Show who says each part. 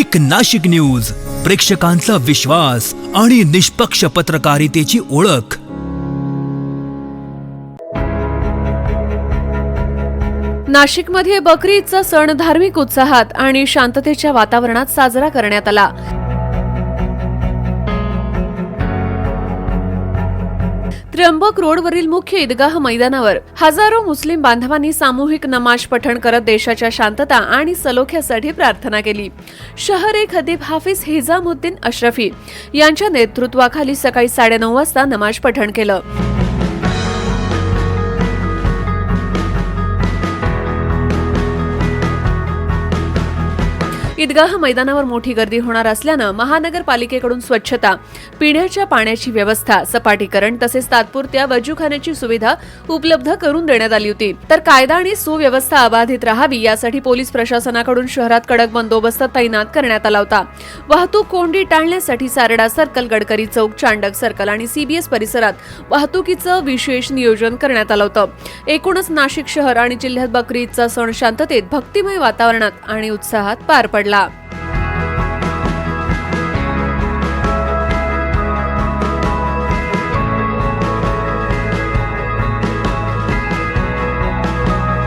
Speaker 1: एक नाशिक न्यूज, प्रेक्षकांचा विश्वास आणि निष्पक्ष पत्रकारितेची ओळख।
Speaker 2: नाशिकमध्ये बकरी ईदचा सण धार्मिक उत्साहात आणि शांततेच्या वातावरणात साजरा करण्यात आला। त्र्यंबक रोडवरील मुख्य ईदगाह मैदानावर हजारो मुस्लिम बांधवांनी सामूहिक नमाज पठण करत देशाच्या शांतता आणि सलोख्यासाठी प्रार्थना केली। शहर ए खतीब हाफिज हिजामुद्दीन अशरफी यांच्या नेतृत्वाखाली सकाळी 9:30 वाजता नमाज पठण केलं। ईदगाह मैदानावर मोठी गर्दी होणार असल्यानं महानगरपालिकेकडून स्वच्छता, पिण्याच्या पाण्याची व्यवस्था, सपाटीकरण तसेच तात्पुरत्या वजूखान्याची सुविधा उपलब्ध करून देण्यात आली होती। तर कायदा आणि सुव्यवस्था अबाधित राहावी यासाठी पोलीस प्रशासनाकडून शहरात कडक बंदोबस्त तैनात करण्यात आला होता। वाहतूक कोंडी टाळण्यासाठी सारडा सर्कल, गडकरी चौक, चांडक सर्कल आणि सीबीएस परिसरात वाहतुकीचं विशेष नियोजन करण्यात आलं होतं। एकूणच नाशिक शहर आणि जिल्ह्यात बकरी ईदचा सण शांततेत, भक्तिमय वातावरणात आणि उत्साहात पार पडला।